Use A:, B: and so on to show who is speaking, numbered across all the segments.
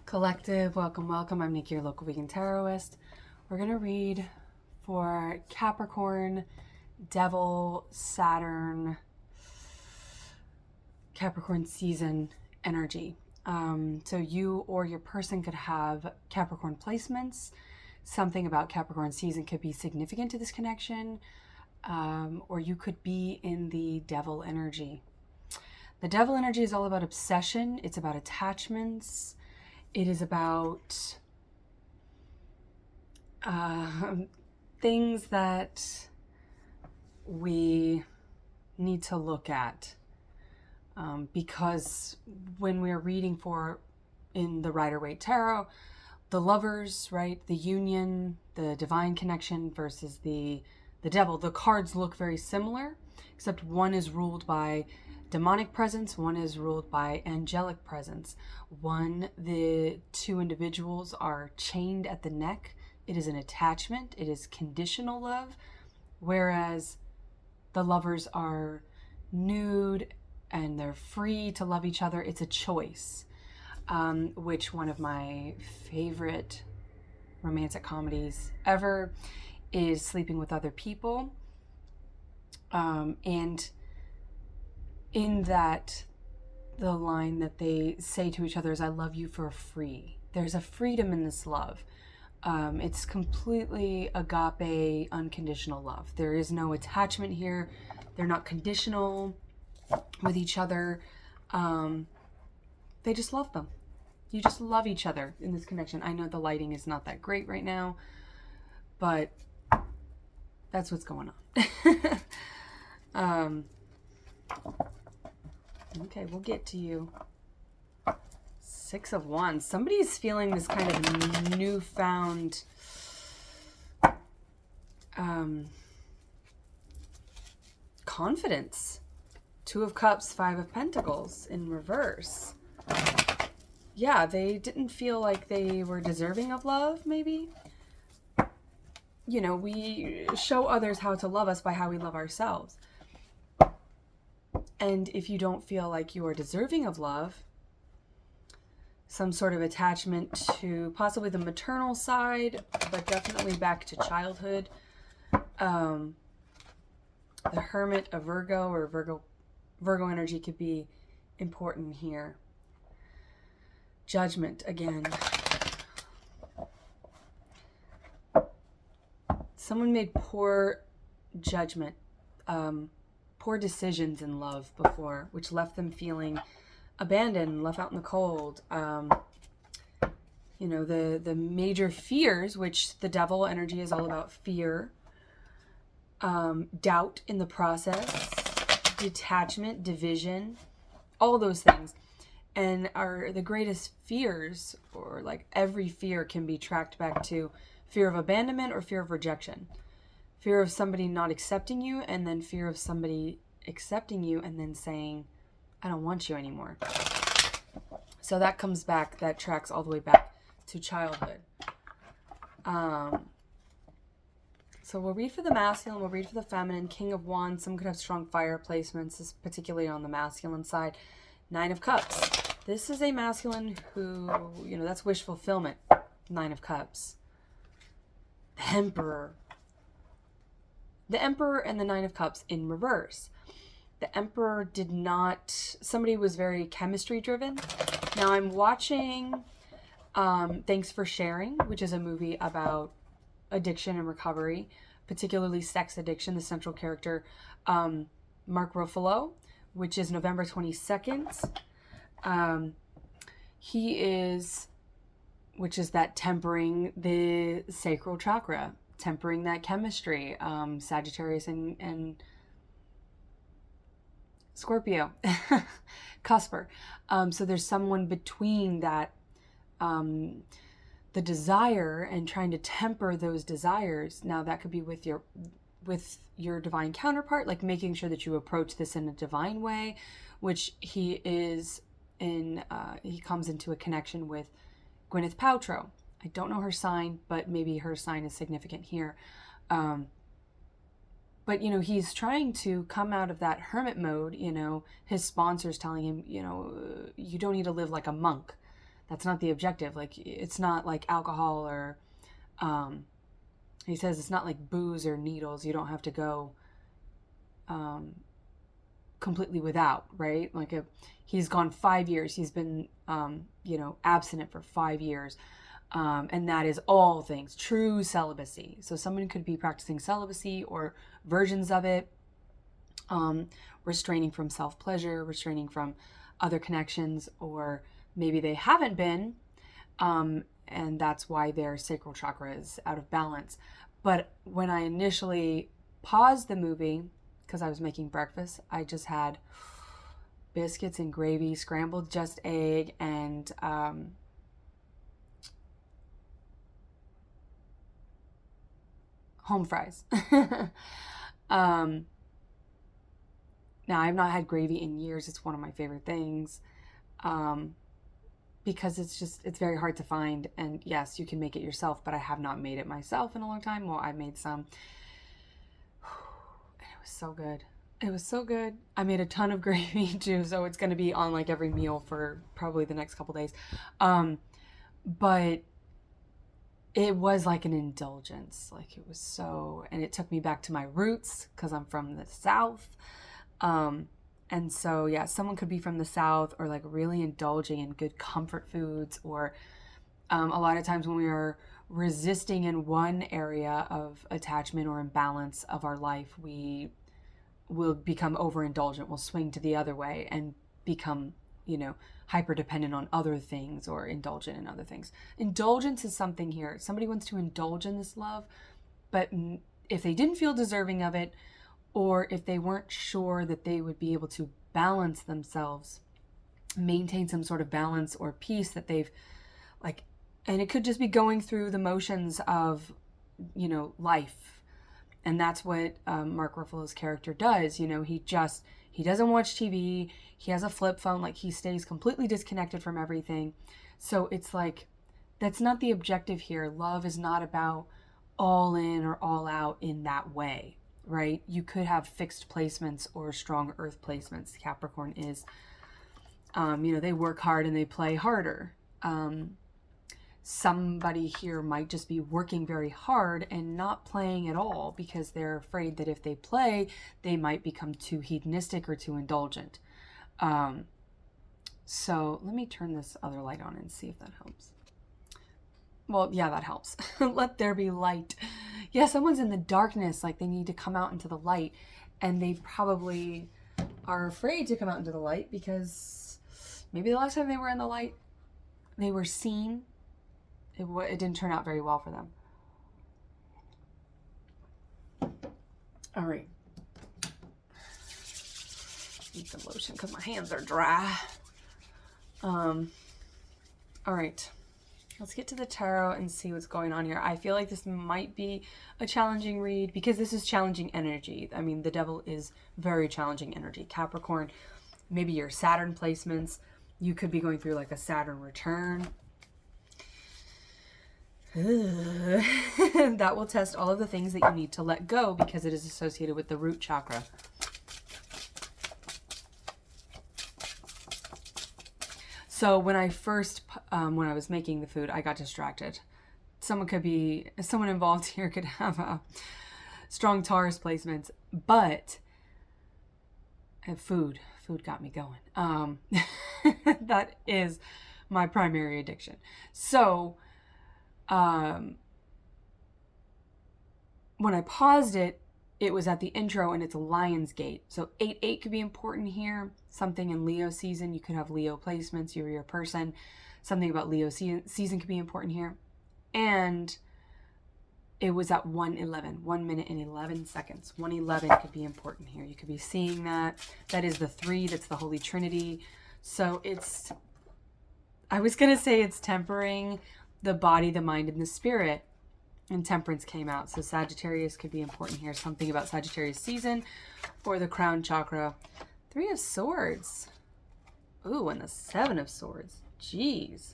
A: Collective, welcome. I'm Nikki, your local vegan tarotist. We're going to read for Capricorn, Devil, Saturn, Capricorn season energy. So you or your person could have Capricorn placements. Something about Capricorn season could be significant to this connection, or you could be in the Devil energy. The Devil energy is all about obsession. It's about attachments. It is about things that we need to look at because when we're reading for in the Rider-Waite Tarot, the lovers, right, the union, the divine connection versus the devil, the cards look very similar, except one is ruled by demonic presence, one is ruled by angelic presence. The two individuals are chained at the neck. It is an attachment. It is conditional love, whereas the lovers are nude and they're free to love each other. It's a choice, which one of my favorite romantic comedies ever is Sleeping with Other People. And in that, the line that they say to each other is, I love you for free. There's a freedom in this love. It's completely agape, unconditional love. There is no attachment here. They're not conditional with each other. They just love them. You just love each other in this connection. I know the lighting is not that great right now, but that's what's going on. Okay, we'll get to you. Six of Wands. Somebody's feeling this kind of newfound confidence. Two of Cups, Five of Pentacles in reverse. Yeah, they didn't feel like they were deserving of love, maybe. You know, we show others how to love us by how we love ourselves. And if you don't feel like you are deserving of love, some sort of attachment to possibly the maternal side, but definitely back to childhood. The Hermit, a Virgo, or Virgo energy could be important here. Judgment again. Someone made poor judgment, poor decisions in love before, which left them feeling abandoned, left out in the cold. You know, the major fears, which the Devil energy is all about fear, doubt in the process, detachment, division, all those things. And are the greatest fears, or like every fear can be tracked back to fear of abandonment or fear of rejection. Fear of somebody not accepting you, and then fear of somebody accepting you and then saying, I don't want you anymore. So that comes back, that tracks all the way back to childhood. So we'll read for the masculine, we'll read for the feminine. King of Wands, some could have strong fire placements, particularly on the masculine side. Nine of Cups. This is a masculine who, you know, that's wish fulfillment. Nine of Cups. The Emperor. The Emperor and the Nine of Cups in reverse. The Emperor did not, somebody was very chemistry driven. Now I'm watching Thanks for Sharing, which is a movie about addiction and recovery, particularly sex addiction. The central character, Mark Ruffalo, which is November 22nd. He is, which is that tempering the sacral chakra, tempering that chemistry, Sagittarius and Scorpio, Cusper. So there's someone between that, the desire and trying to temper those desires. Now that could be with your divine counterpart, like making sure that you approach this in a divine way, which he is in, he comes into a connection with Gwyneth Paltrow. I don't know her sign, but maybe her sign is significant here. But, you know, he's trying to come out of that hermit mode. You know, his sponsors telling him, you know, you don't need to live like a monk. That's not the objective. Like, it's not like alcohol or, he says it's not like booze or needles. You don't have to go completely without, right? Like, he's gone 5 years. He's been, abstinent for 5 years. And that is all things, true celibacy. So someone could be practicing celibacy or versions of it, restraining from self-pleasure, restraining from other connections, or maybe they haven't been, and that's why their sacral chakra is out of balance. But when I initially paused the movie, because I was making breakfast, I just had biscuits and gravy, scrambled just egg, and home fries. Now, I've not had gravy in years. It's one of my favorite things, because it's very hard to find. And yes, you can make it yourself, but I have not made it myself in a long time. Well, I made some. And it was so good. It was so good. I made a ton of gravy too, so it's going to be on like every meal for probably the next couple days. But it was like an indulgence. Like, it was so, and it took me back to my roots because I'm from the South. And so, yeah, someone could be from the South, or like really indulging in good comfort foods, or a lot of times when we are resisting in one area of attachment or imbalance of our life, we will become overindulgent. We'll swing to the other way and become, hyper dependent on other things, or indulgent in other things. Indulgence is something here. Somebody wants to indulge in this love, but if they didn't feel deserving of it, or if they weren't sure that they would be able to balance themselves, maintain some sort of balance or peace that they've and it could just be going through the motions of, life. And that's what Mark Ruffalo's character does. He doesn't watch TV. He has a flip phone. Like, he stays completely disconnected from everything. So it's like, that's not the objective here. Love is not about all in or all out in that way, right? You could have fixed placements or strong earth placements. Capricorn is, they work hard and they play harder. Somebody here might just be working very hard and not playing at all because they're afraid that if they play, they might become too hedonistic or too indulgent. So let me turn this other light on and see if that helps. Well, yeah, that helps. Let there be light. Yeah, someone's in the darkness, like they need to come out into the light, and they probably are afraid to come out into the light because maybe the last time they were in the light, they were seen. It didn't turn out very well for them. All right. Need some lotion because my hands are dry. All right. Let's get to the tarot and see what's going on here. I feel like this might be a challenging read because this is challenging energy. I mean, the devil is very challenging energy. Capricorn, maybe your Saturn placements. You could be going through like a Saturn return. That will test all of the things that you need to let go because it is associated with the root chakra. So when I first, when I was making the food, I got distracted. Someone involved here could have strong Taurus placements, but food got me going. That is my primary addiction. So when I paused it, it was at the intro and it's Lionsgate. So 8-8 could be important here. Something in Leo season. You could have Leo placements. You're your person. Something about Leo season could be important here. And it was at 1:11. 1 minute and 11 seconds. 1:11 could be important here. You could be seeing that. That is the 3. That's the Holy Trinity. So I was going to say it's tempering the body, the mind, and the spirit. And Temperance came out. So Sagittarius could be important here. Something about Sagittarius season or the crown chakra. 3 of Swords. Ooh, and the 7 of Swords. Jeez.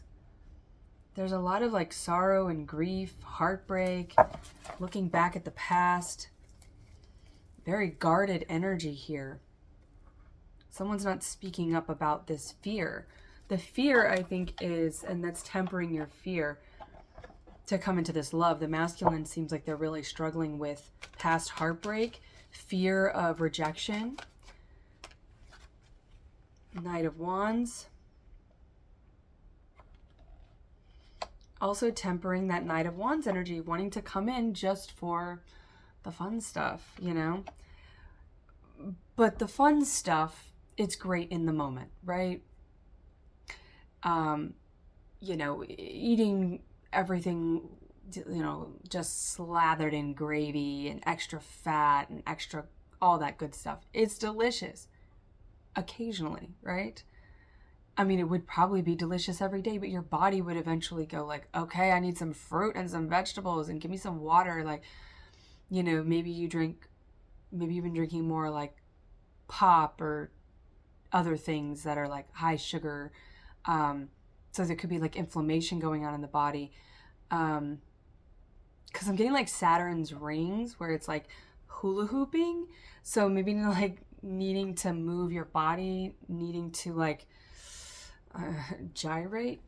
A: There's a lot of like sorrow and grief, heartbreak, looking back at the past. Very guarded energy here. Someone's not speaking up about this fear. The fear, I think, is, and that's tempering your fear to come into this love. The masculine seems like they're really struggling with past heartbreak, fear of rejection. Knight of Wands. Also tempering that Knight of Wands energy, wanting to come in just for the fun stuff, you know? But the fun stuff, it's great in the moment, right? You know, eating everything, you know, just slathered in gravy and extra fat and extra all that good stuff. It's delicious occasionally, right? I mean, it would probably be delicious every day, but your body would eventually go like, okay, I need some fruit and some vegetables and give me some water. Like, you know, maybe you've been drinking more like pop or other things that are like high sugar. So there could be like inflammation going on in the body. Because I'm getting like Saturn's rings where it's like hula hooping. So maybe like needing to move your body, needing to like gyrate.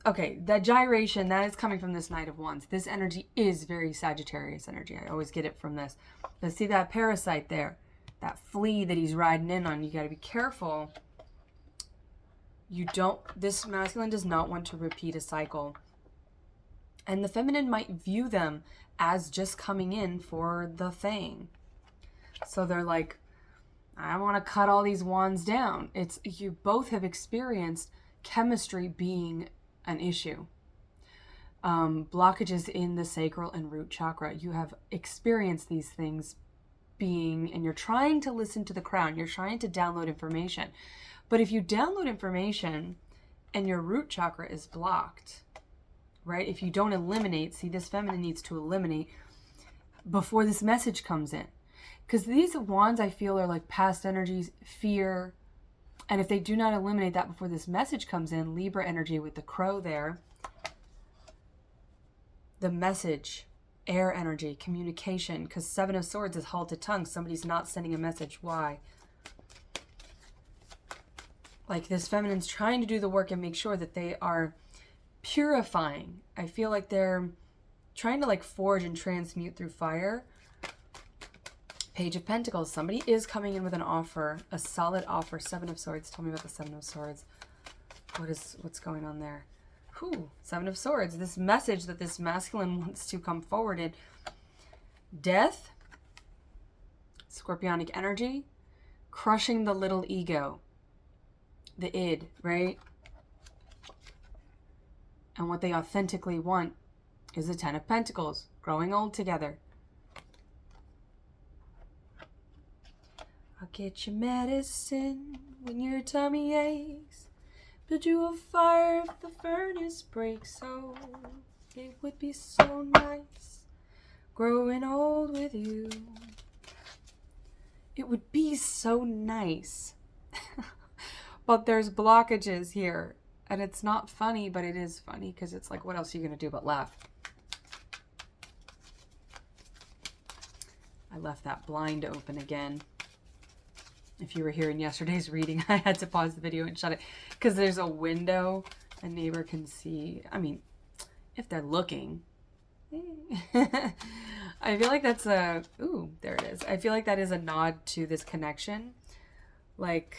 A: Okay, that gyration, that is coming from this Knight of Wands. This energy is very Sagittarius energy. I always get it from this. But see that parasite there? That flea that he's riding in on. You got to be careful. This masculine does not want to repeat a cycle. And the feminine might view them as just coming in for the thing. So they're like, I want to cut all these wands down. You both have experienced chemistry being an issue. Blockages in the sacral and root chakra. You have experienced these things being, and you're trying to listen to the crown. You're trying to download information. But if you download information and your root chakra is blocked, right? If you don't eliminate, see, this feminine needs to eliminate before this message comes in. Because these wands, I feel, are like past energies, fear. And if they do not eliminate that before this message comes in, Libra energy with the crow there, the message, air energy, communication, because Seven of Swords is halted tongue. Somebody's not sending a message. Why? Like this feminine's trying to do the work and make sure that they are purifying. I feel like they're trying to like forge and transmute through fire. Page of Pentacles. Somebody is coming in with an offer, a solid offer. Seven of Swords. Tell me about the Seven of Swords. What's going on there? Whew, Seven of Swords. This message that this masculine wants to come forward in. Death. Scorpionic energy. Crushing the little ego. The id, right? And what they authentically want is the Ten of Pentacles. Growing old together. I'll get you medicine when your tummy aches. Build you a fire if the furnace breaks. Oh, it would be so nice growing old with you. It would be so nice. But there's blockages here. And it's not funny, but it is funny because it's like, what else are you going to do but laugh? I left that blind open again. If you were here in yesterday's reading, I had to pause the video and shut it because there's a window a neighbor can see. I mean, if they're looking. I feel like that's a... Ooh, there it is. I feel like that is a nod to this connection. Like...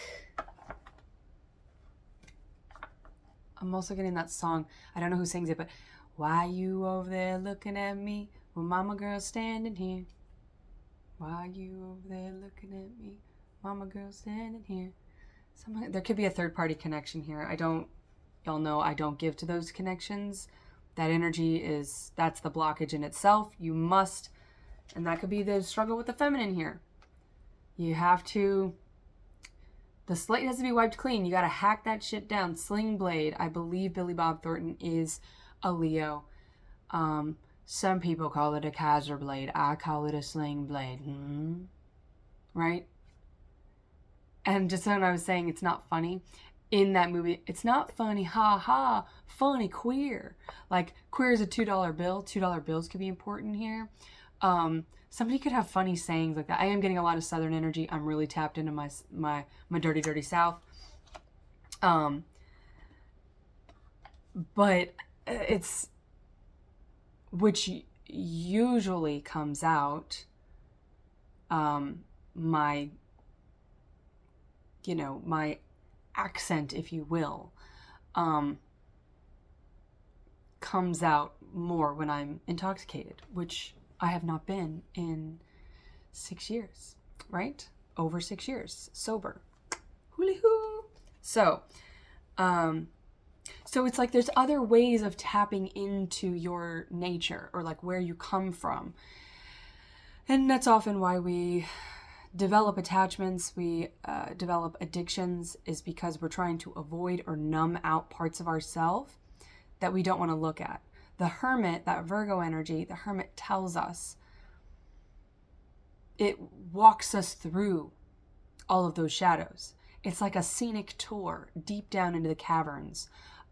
A: I'm also getting that song. I don't know who sings it, but... Why you over there looking at me when mama girl standing here? Why you over there looking at me? Mama girl standing here. There could be a third party connection here. Y'all know I don't give to those connections. That energy that's the blockage in itself. You must, and that could be the struggle with the feminine here. You have to, the slate has to be wiped clean. You got to hack that shit down. Sling blade. I believe Billy Bob Thornton is a Leo. Some people call it a Kaiser blade. I call it a sling blade. Right? And just when I was saying it's not funny, in that movie, it's not funny, ha ha, funny, queer. Like, queer is a $2 bill. $2 bills could be important here. Somebody could have funny sayings like that. I am getting a lot of Southern energy. I'm really tapped into my dirty, dirty South. but it's, which usually comes out, my, my accent, if you will, comes out more when I'm intoxicated, which I have not been in 6 years, right? Over 6 years sober. Hooly-hoo. So it's like there's other ways of tapping into your nature, or like where you come from. And that's often why we develop attachments, we develop addictions, is because we're trying to avoid or numb out parts of ourselves that we don't want to look at. The hermit, that Virgo energy, the hermit tells us, it walks us through all of those shadows. It's like a scenic tour deep down into the caverns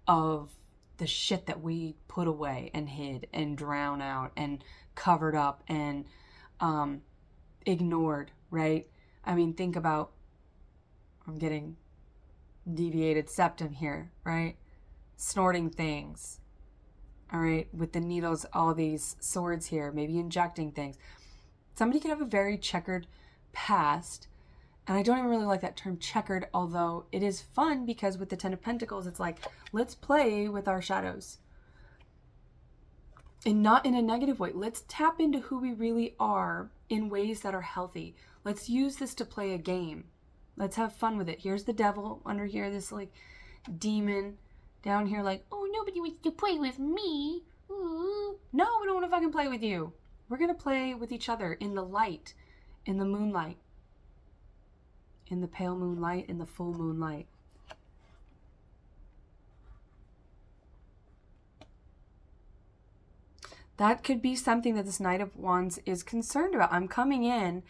A: of the shit that we put away and hid and drowned out and covered up and ignored, right? I mean, think about, I'm getting deviated septum here, right? Snorting things, all right, with the needles, all these swords here, maybe injecting things. Somebody could have a very checkered past, and I don't even really like that term checkered, although it is fun because with the Ten of Pentacles, it's like, let's play with our shadows. And not in a negative way. Let's tap into who we really are in ways that are healthy. Let's use this to play a game. Let's have fun with it. Here's the devil under here, this like demon down here, like, oh, nobody wants to play with me. Ooh. No, we don't want to fucking play with you. We're going to play with each other in the light, in the moonlight, in the pale moonlight, in the full moonlight. That could be something that this Knight of Wands is concerned about. I'm coming in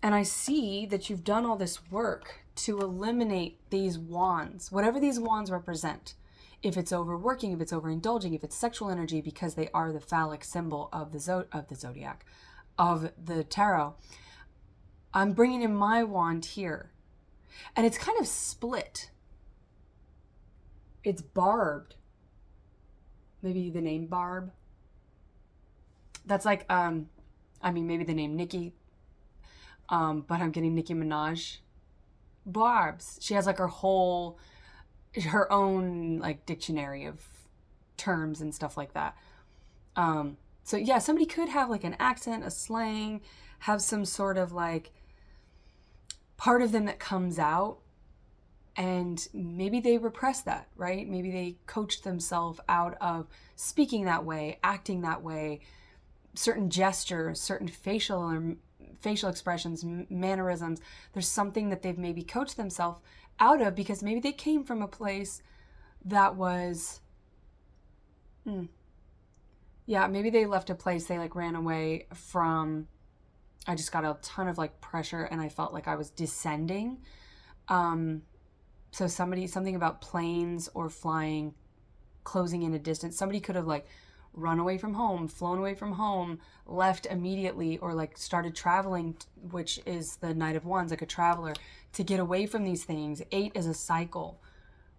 A: and I see that you've done all this work to eliminate these wands, whatever these wands represent. If it's overworking, if it's overindulging, if it's sexual energy, because they are the phallic symbol of the zodiac, of the tarot. I'm bringing in my wand here. And it's kind of split. It's barbed. Maybe the name Barb. That's like, maybe the name Nicki. But I'm getting Nicki Minaj. Barbs. She has like her own like dictionary of terms and stuff like that. So yeah, somebody could have like an accent, a slang, have some sort of like part of them that comes out, and maybe they repress that, right? Maybe they coach themselves out of speaking that way, acting that way, certain gestures, certain facial expressions, mannerisms. There's something that they've maybe coached themselves out of because maybe they came from a place that was, maybe they left a place, they like ran away from, I just got a ton of like pressure and I felt like I was descending. So something about planes or flying, closing in a distance. Somebody could have like run away from home, flown away from home, left immediately, or like started traveling, which is the Knight of Wands, like a traveler, to get away from these things. 8 is a cycle,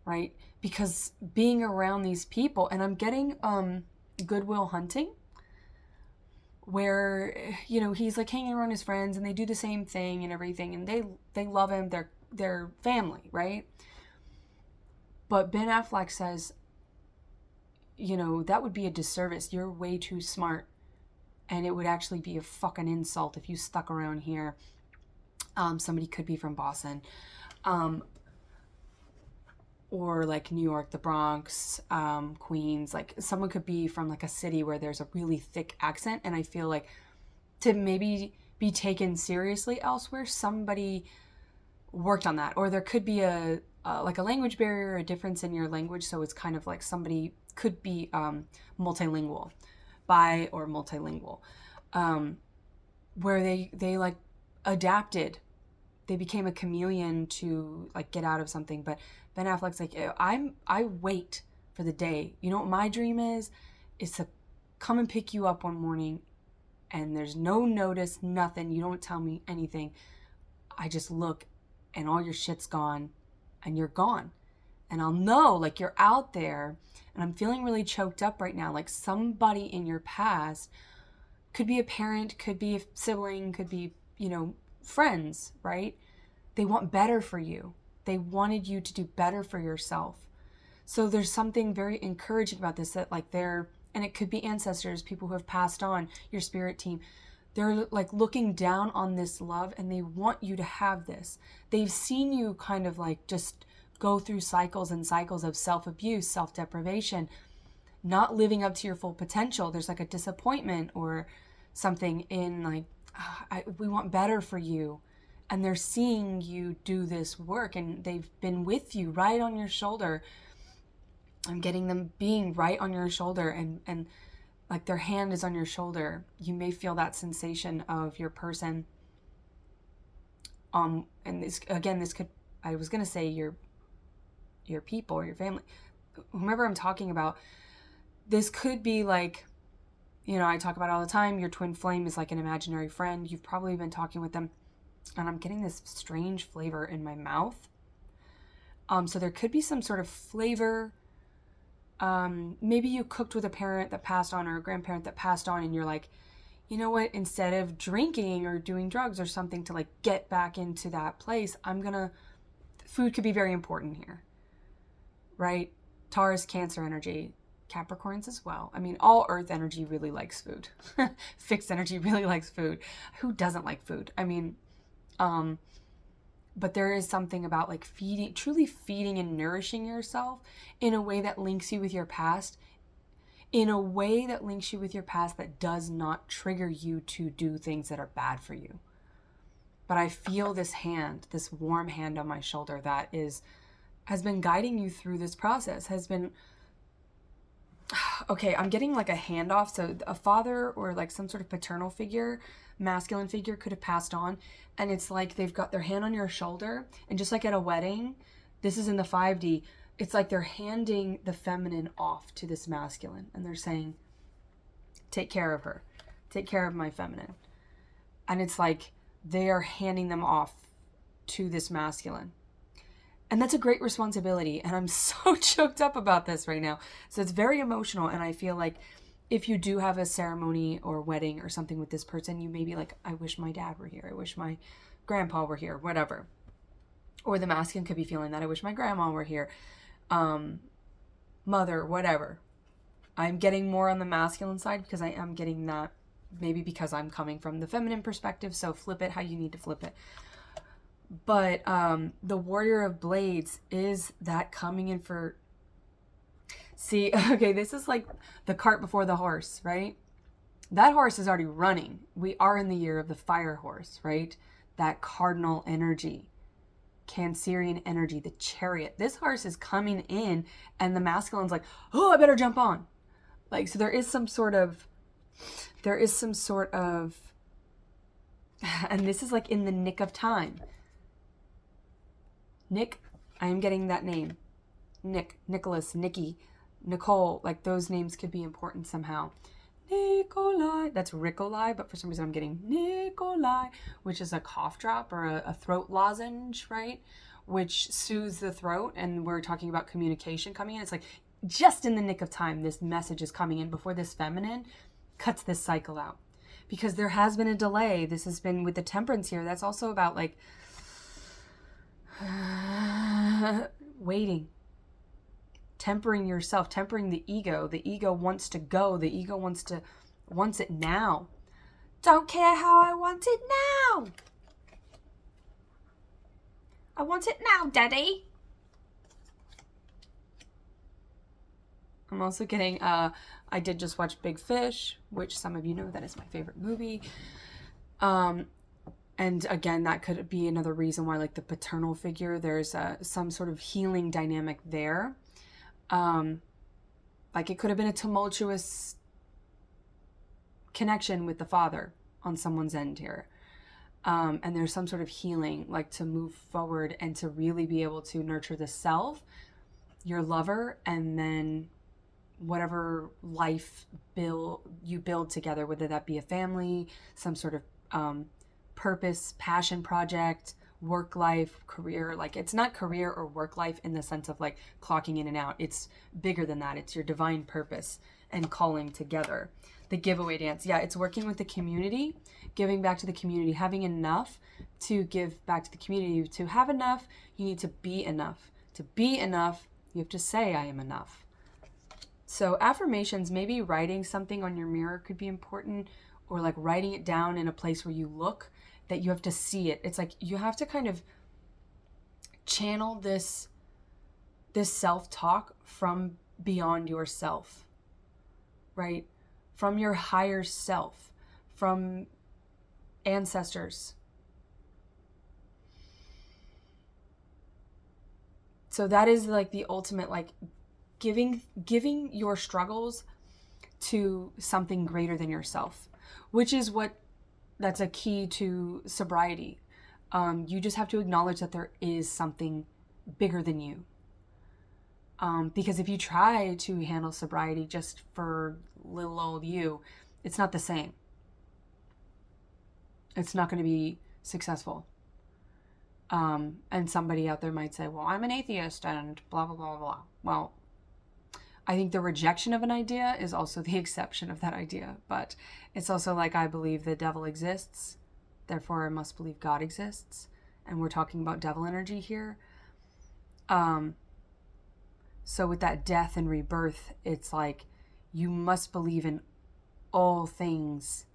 A: right? Because being around these people, and I'm getting Good Will Hunting, where, he's like hanging around his friends and they do the same thing and everything, and they love him, they're family, right? But Ben Affleck says, that would be a disservice. You're way too smart, and it would actually be a fucking insult if you stuck around here. Somebody could be from Boston, or like New York, the Bronx, Queens. Like someone could be from like a city where there's a really thick accent, and I feel like to maybe be taken seriously elsewhere, somebody worked on that. Or there could be a language barrier, a difference in your language, so it's kind of like somebody could be multilingual, or multilingual, where they like adapted, they became a chameleon to like get out of something. But Ben Affleck's like, I wait for the day. You know what my dream is to come and pick you up one morning, and there's no notice, nothing. You don't tell me anything. I just look, and all your shit's gone, and you're gone. And I'll know, like, you're out there, and I'm feeling really choked up right now. Like, somebody in your past, could be a parent, could be a sibling, could be, friends, right? They want better for you. They wanted you to do better for yourself. So there's something very encouraging about this, that like and it could be ancestors, people who have passed on, your spirit team. They're like looking down on this love, and they want you to have this. They've seen you kind of like just go through cycles and cycles of self-abuse, self-deprivation, not living up to your full potential. There's like a disappointment or something in like, we want better for you. And they're seeing you do this work, and they've been with you right on your shoulder. I'm getting them being right on your shoulder, and like their hand is on your shoulder. You may feel that sensation of your person. And this could, I was going to say your people or your family, whomever I'm talking about. This could be like, I talk about all the time, your twin flame is like an imaginary friend. You've probably been talking with them, and I'm getting this strange flavor in my mouth. So there could be some sort of flavor. Maybe you cooked with a parent that passed on or a grandparent that passed on, and you're like, you know what, instead of drinking or doing drugs or something to like get back into that place, food could be very important here, right? Taurus, Cancer energy, Capricorns as well. I mean, all earth energy really likes food. Fixed energy really likes food. Who doesn't like food? I mean, but there is something about like truly feeding and nourishing yourself in a way that links you with your past, that does not trigger you to do things that are bad for you. But I feel this warm hand on my shoulder that has been guiding you through this process, okay, I'm getting like a handoff. So a father or like some sort of paternal figure, masculine figure could have passed on, and it's like they've got their hand on your shoulder, and just like at a wedding, this is in the 5D, it's like they're handing the feminine off to this masculine, and they're saying, take care of her, take care of my feminine. And it's like they are handing them off to this masculine. And that's a great responsibility. And I'm so choked up about this right now. So it's very emotional. And I feel like if you do have a ceremony or wedding or something with this person, you may be like, I wish my dad were here. I wish my grandpa were here, whatever. Or the masculine could be feeling that. I wish my grandma were here. Mother, whatever. I'm getting more on the masculine side because I am getting that, maybe because I'm coming from the feminine perspective. So flip it how you need to flip it. But the Warrior of Blades is that coming in for... See, okay, this is like the cart before the horse, right? That horse is already running. We are in the year of the fire horse, right? That cardinal energy, Cancerian energy, the Chariot. This horse is coming in, and the masculine's like, oh, I better jump on. Like, so there is some sort of... And this is like in the nick of time. Nick, I am getting that name. Nick, Nicholas, Nikki, Nicole, like those names could be important somehow. Nikolai, that's Rikolai, but for some reason I'm getting Nikolai, which is a cough drop or a throat lozenge, right? Which soothes the throat, and we're talking about communication coming in. It's like just in the nick of time, this message is coming in before this feminine cuts this cycle out. Because there has been a delay. This has been with the Temperance here. That's also about like waiting, tempering yourself, tempering the ego. The ego wants to go. The ego wants it now. Don't care how I want it now. I want it now, Daddy. I'm also getting, I did just watch Big Fish, which some of you know that is my favorite movie. And again, that could be another reason why, like the paternal figure, there's some sort of healing dynamic there. Like it could have been a tumultuous connection with the father on someone's end here. And there's some sort of healing, like to move forward and to really be able to nurture the self, your lover, and then whatever life you build together, whether that be a family, some sort of purpose, passion project, work life, career. Like, it's not career or work life in the sense of like clocking in and out. It's bigger than that. It's your divine purpose and calling together. The giveaway dance. Yeah, it's working with the community, giving back to the community, having enough to give back to the community. To have enough, you need to be enough. To be enough, you have to say, I am enough. So affirmations, maybe writing something on your mirror could be important, or like writing it down in a place where you look that you have to see it. It's like you have to kind of channel this self-talk from beyond yourself, right? From your higher self, from ancestors. So that is like the ultimate, like giving your struggles to something greater than yourself, which is that's a key to sobriety. You just have to acknowledge that there is something bigger than you. Because if you try to handle sobriety just for little old you, it's not the same. It's not going to be successful. And somebody out there might say, well, I'm an atheist and blah, blah, blah, blah. Well, I think the rejection of an idea is also the exception of that idea. But it's also like, I believe the devil exists, therefore I must believe God exists. And we're talking about devil energy here. So with that death and rebirth, it's like you must believe in all things.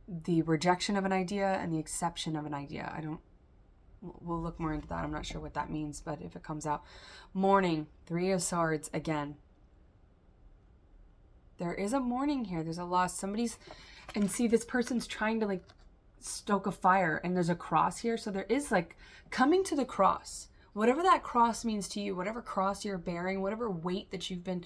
A: The rejection of an idea and the exception of an idea. We'll look more into that. I'm not sure what that means, but if it comes out. Mourning, 3 of Swords again. There is a mourning here. There's a loss. And see, this person's trying to like stoke a fire, and there's a cross here. So there is like coming to the cross. Whatever that cross means to you, whatever cross you're bearing, whatever weight that you've been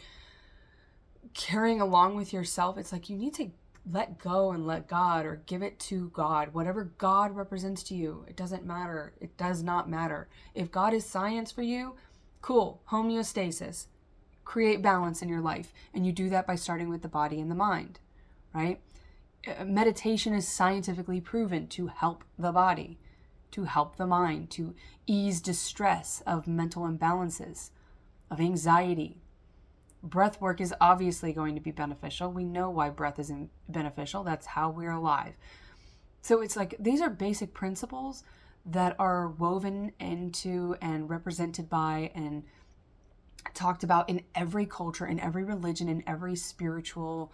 A: carrying along with yourself, it's like you need to let go and let God, or give it to God. Whatever God represents to you, it doesn't matter. It does not matter. If God is science for you, cool. Homeostasis. Create balance in your life. And you do that by starting with the body and the mind, right? Meditation is scientifically proven to help the body, to help the mind, to ease distress of mental imbalances, of anxiety. Breath work is obviously going to be beneficial. We know why breath is beneficial. That's how we're alive. So it's like these are basic principles that are woven into and represented by and talked about in every culture, in every religion, in every spiritual,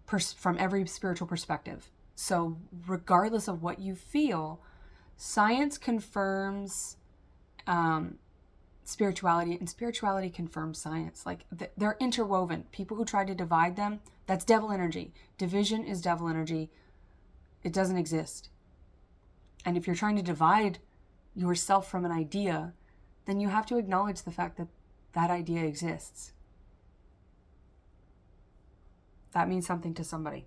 A: from every spiritual perspective. So regardless of what you feel, science confirms spirituality, and spirituality confirms science. Like they're interwoven. People who try to divide them, that's devil energy. Division is devil energy. It doesn't exist. And if you're trying to divide yourself from an idea, then you have to acknowledge the fact that that idea exists. That means something to somebody.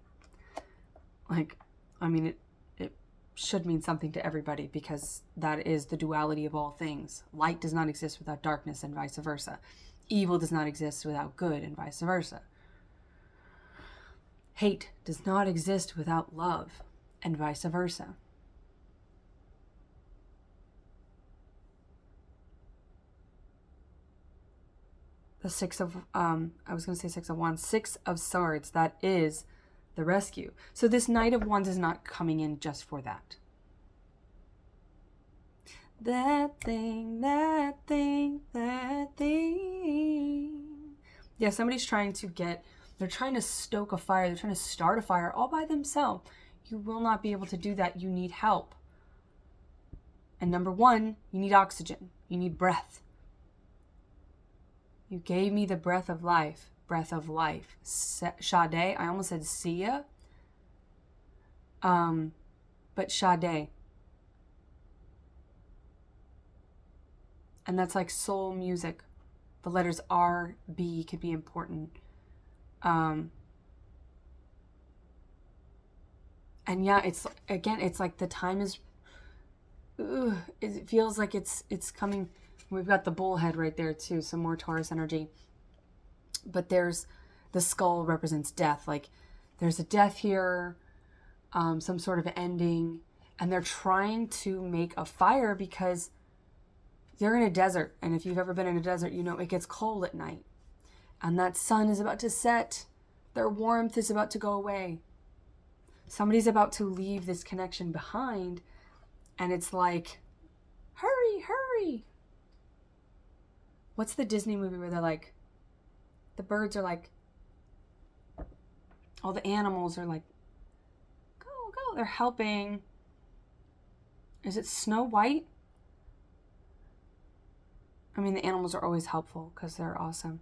A: Like, I mean, it should mean something to everybody, because that is the duality of all things. Light does not exist without darkness, and vice versa. Evil does not exist without good, and vice versa. Hate does not exist without love, and vice versa. The Six of Wands, 6 of Swords, that is the rescue. So this Knight of Wands is not coming in just for that. That thing. Yeah, somebody's trying to stoke a fire. They're trying to start a fire all by themselves. You will not be able to do that. You need help. And number 1, you need oxygen. You need breath. You gave me the breath of life. Breath of life. Sade. I almost said Sia. But Sade. And that's like soul music. The letters R, B could be important. And yeah, it's like the time is, it feels like it's coming. We've got the bullhead right there too, some more Taurus energy. But there's the skull represents death. Like there's a death here, some sort of ending. And they're trying to make a fire because they're in a desert. And if you've ever been in a desert, you know it gets cold at night. And that sun is about to set. Their warmth is about to go away. Somebody's about to leave this connection behind. And it's like, hurry, hurry. What's the Disney movie where they're like, the birds are like, all the animals are like, go, go. They're helping. Is it Snow White? I mean, the animals are always helpful because they're awesome.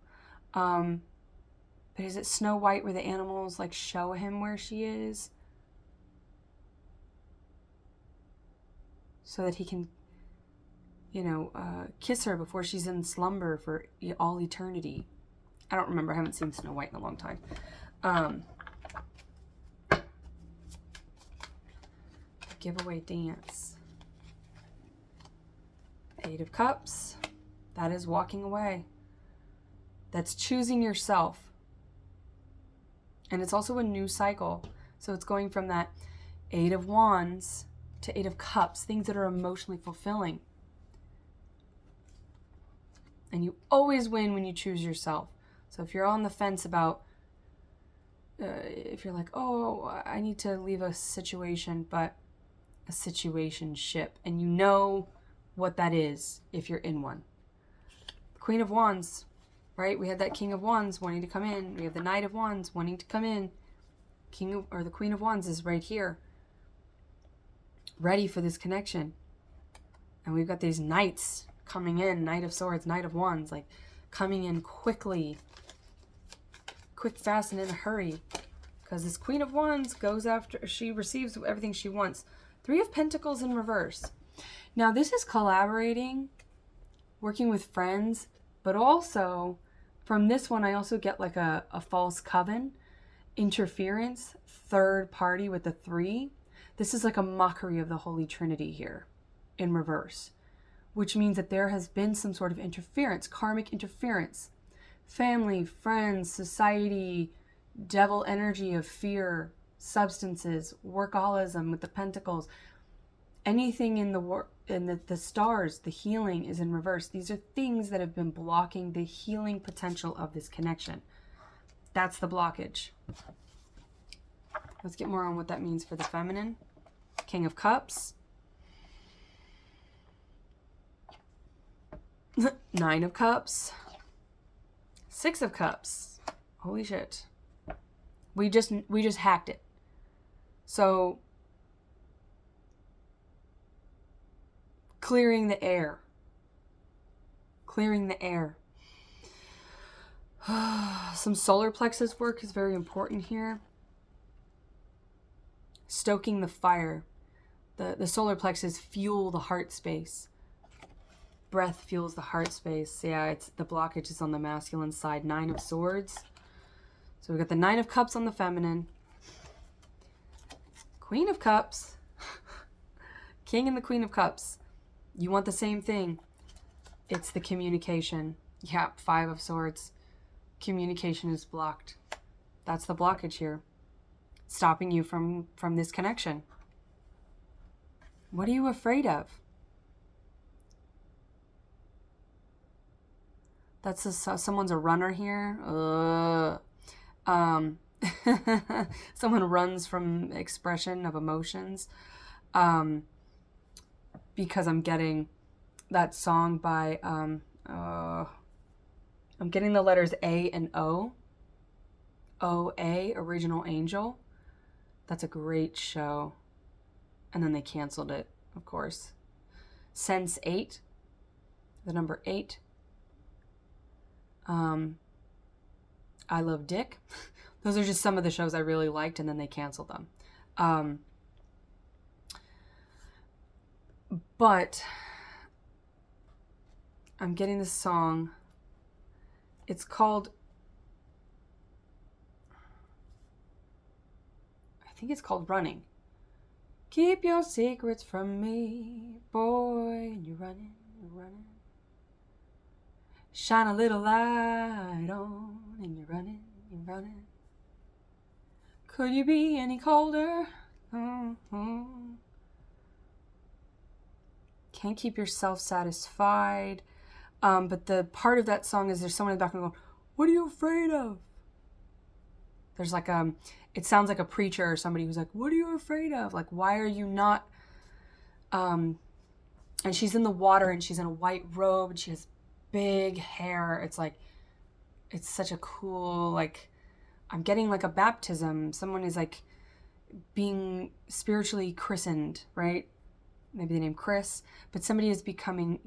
A: But is it Snow White where the animals like show him where she is? So that he can, kiss her before she's in slumber for all eternity. I don't remember. I haven't seen Snow White in a long time. Giveaway dance. 8 of Cups. That is walking away. That's choosing yourself. And it's also a new cycle. So it's going from that 8 of Wands to 8 of Cups, things that are emotionally fulfilling. And you always win when you choose yourself. So if you're on the fence about, if you're like, oh, I need to leave a situation, but a situationship, and you know what that is if you're in one. Queen of Wands, right? We had that King of Wands wanting to come in. We have the Knight of Wands wanting to come in. The Queen of Wands is right here, ready for this connection. And we've got these knights coming in, Knight of Swords, Knight of Wands, like coming in quickly, quick, fast, and in a hurry. Because this Queen of Wands goes after, she receives everything she wants. 3 of Pentacles in reverse. Now this is collaborating, working with friends, but also from this one I also get like a false coven, interference, third party with the 3. This is like a mockery of the Holy Trinity here in reverse, which means that there has been some sort of interference, karmic interference, family, friends, society, devil energy of fear, substances, workaholism with the Pentacles. Anything in the stars, the healing is in reverse. These are things that have been blocking the healing potential of this connection. That's the blockage. Let's get more on what that means for the feminine. King of Cups. 9 of Cups. 6 of Cups. Holy shit. We just hacked it. So clearing the air. Clearing the air. Some solar plexus work is very important here. Stoking the fire. The solar plexus fuel the heart space. Breath fuels the heart space. Yeah, it's the blockage is on the masculine side. 9 of Swords. So we've got the 9 of Cups on the feminine. Queen of Cups. King and the Queen of Cups. You want the same thing. It's the communication. Yeah, 5 of Swords. Communication is blocked. That's the blockage here. Stopping you from this connection. What are you afraid of? That's someone's a runner here. Someone runs from expression of emotions. Because I'm getting that song by I'm getting the letters A and O. OA, Original Angel. That's a great show. And then they canceled it, of course. Sense8, the number 8. I Love Dick. Those are just some of the shows I really liked, and then they canceled them. But I'm getting this song. It's called, I think it's called Running. Keep your secrets from me, boy, and you're running, you're running. Shine a little light on, and you're running, you're running. Could you be any colder? Can't keep yourself satisfied. But the part of that song is there's someone in the background going, what are you afraid of? There's like, it sounds like a preacher or somebody who's like, what are you afraid of? Like, why are you not, and she's in the water and she's in a white robe and she has big hair. It's like, it's such a cool, like, I'm getting like a baptism. Someone is like being spiritually christened, right? Maybe the name Chris, but somebody is becoming,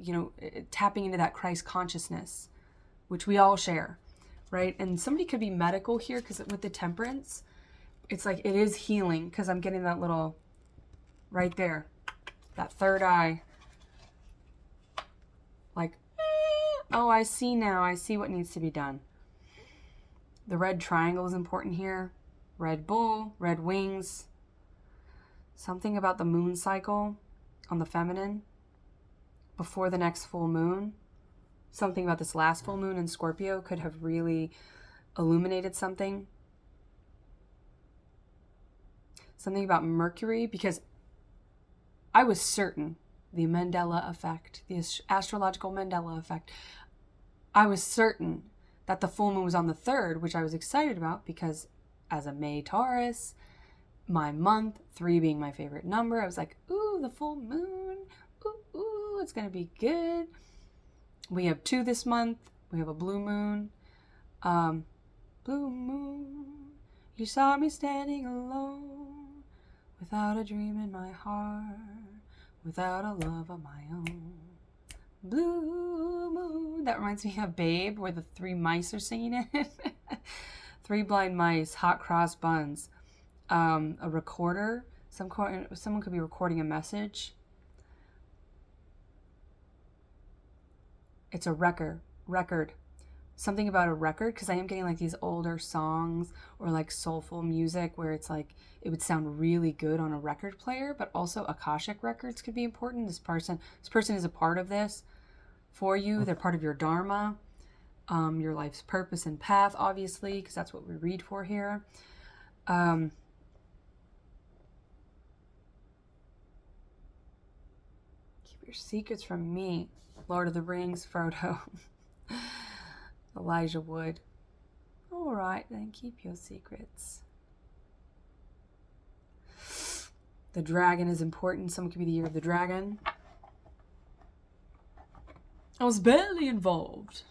A: tapping into that Christ consciousness, which we all share, right? And somebody could be medical here because with the temperance, it's like it is healing because I'm getting that little, right there, that third eye. Like, oh, I see now. I see what needs to be done. The red triangle is important here. Red bull, red wings. Something about the moon cycle on the feminine before the next full moon. Something about this last full moon in Scorpio could have really illuminated something. Something about Mercury, because I was certain the Mandela effect, the astrological Mandela effect, I was certain that the full moon was on the 3rd, which I was excited about because as a May Taurus, my month, 3 being my favorite number, I was like, ooh, the full moon, ooh, it's going to be good. We have 2 this month. We have a blue moon. Blue moon, you saw me standing alone, without a dream in my heart, without a love of my own. Blue moon. That reminds me of Babe, where the 3 mice are singing it. 3 blind mice, hot cross buns. A recorder. Someone could be recording a message. It's a record. Something about a record, because I am getting like these older songs or like soulful music where it's like it would sound really good on a record player, but also Akashic records could be important. This person is a part of this for you. They're part of your dharma, your life's purpose and path, obviously, because that's what we read for here. Keep your secrets from me. Lord of the Rings, Frodo. Elijah Wood. All right, then keep your secrets. The dragon is important. Someone could be the year of the dragon. I was barely involved.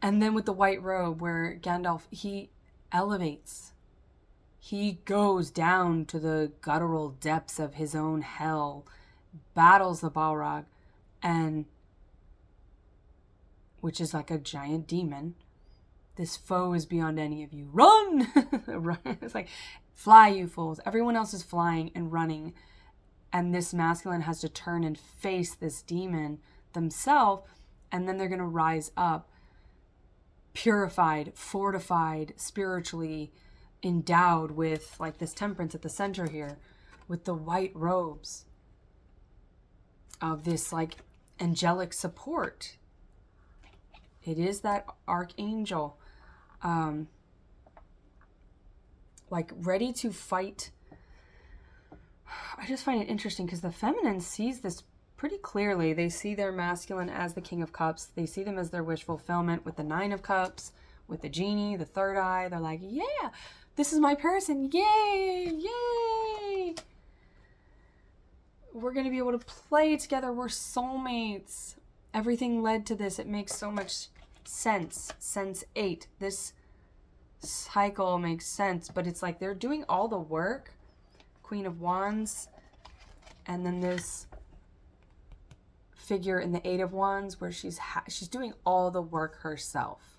A: And then with the white robe, where Gandalf, he elevates. He goes down to the guttural depths of his own hell, battles the Balrog, and which is like a giant demon. This foe is beyond any of you. Run! Run! It's like, fly, you fools. Everyone else is flying and running. And this masculine has to turn and face this demon themselves. And then they're going to rise up, purified, fortified, spiritually endowed with like this temperance at the center here, with the white robes of this like angelic support. It is that archangel, like ready to fight. I just find it interesting because the feminine sees this pretty clearly. They see their masculine as the King of Cups. They see them as their wish fulfillment with the 9 of Cups, with the genie, the third eye. They're like, yeah, this is my person. Yay, yay. We're going to be able to play together. We're soulmates. Everything led to this. It makes so much sense. Sense 8. This cycle makes sense, but it's like they're doing all the work. Queen of Wands. And then this figure in the 8 of Wands where she's doing all the work herself.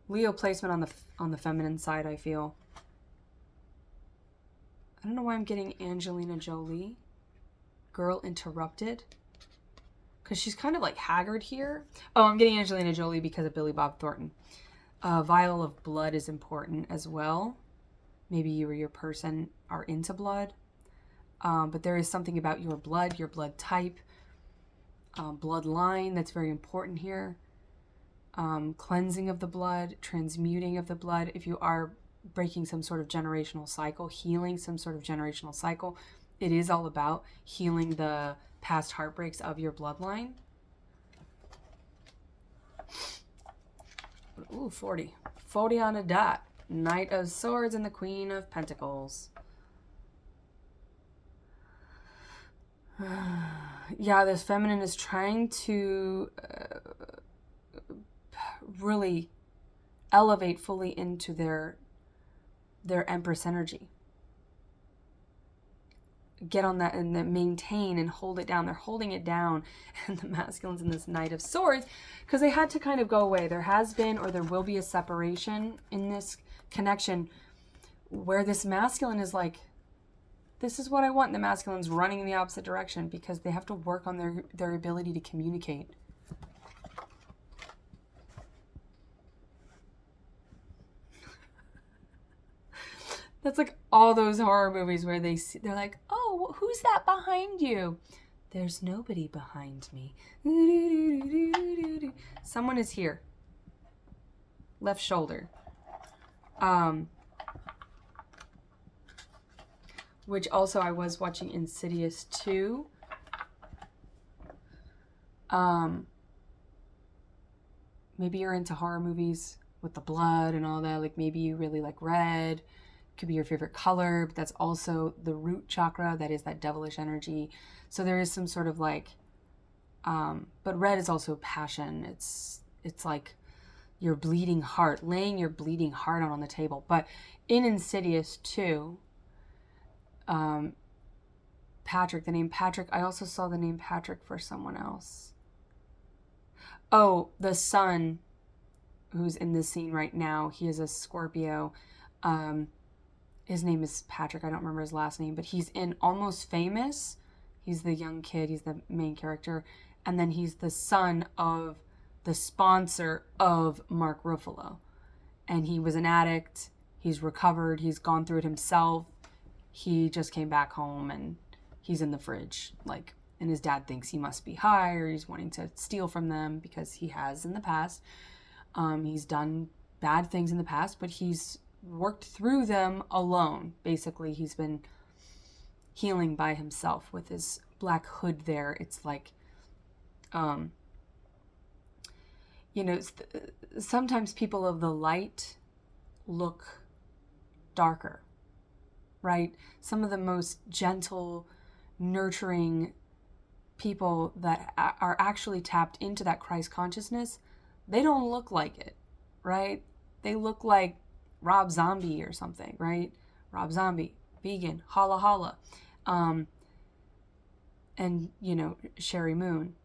A: Leo placement on the feminine side, I feel. I don't know why I'm getting Angelina Jolie. Girl Interrupted. Because she's kind of like haggard here. Oh, I'm getting Angelina Jolie because of Billy Bob Thornton. Vial of blood is important as well. Maybe you or your person are into blood. But there is something about your blood type, bloodline that's very important here. Cleansing of the blood, transmuting of the blood. If you are breaking some sort of generational cycle, healing some sort of generational cycle, it is all about healing the past heartbreaks of your bloodline. Ooh, 40. 40 on a dot. Knight of Swords and the Queen of Pentacles. Yeah, this feminine is trying to really elevate fully into their Empress energy. Get on that and then maintain and hold it down. They're holding it down. And the masculine's in this Knight of Swords because they had to kind of go away. There has been, or there will be, a separation in this connection where this masculine is like, this is what I want. The masculine's running in the opposite direction because they have to work on their ability to communicate. That's like all those horror movies where they're like, oh, who's that behind you? There's nobody behind me. Someone is here. Left shoulder. Which also I was watching Insidious 2. Maybe you're into horror movies with the blood and all that. Like maybe you really like red. Could be your favorite color, but that's also the root chakra. That is that devilish energy. So there is some sort of like, but red is also passion. It's like your bleeding heart, laying your bleeding heart out on the table. But in Insidious 2, Patrick, the name Patrick, I also saw the name Patrick for someone else. Oh, the son who's in this scene right now, he is a Scorpio. His name is Patrick. I don't remember his last name, but he's in Almost Famous. He's the young kid. He's the main character. And then he's the son of the sponsor of Mark Ruffalo. And he was an addict. He's recovered. He's gone through it himself. He just came back home and he's in the fridge. Like, and his dad thinks he must be high or he's wanting to steal from them because he has in the past. He's done bad things in the past, but he's worked through them alone. Basically, he's been healing by himself with his black hood there. It's like, sometimes people of the light look darker, right? Some of the most gentle, nurturing people that are actually tapped into that Christ consciousness, they don't look like it, right? They look like Rob Zombie or something, right? Rob Zombie, vegan, holla holla. And, Sherry Moon.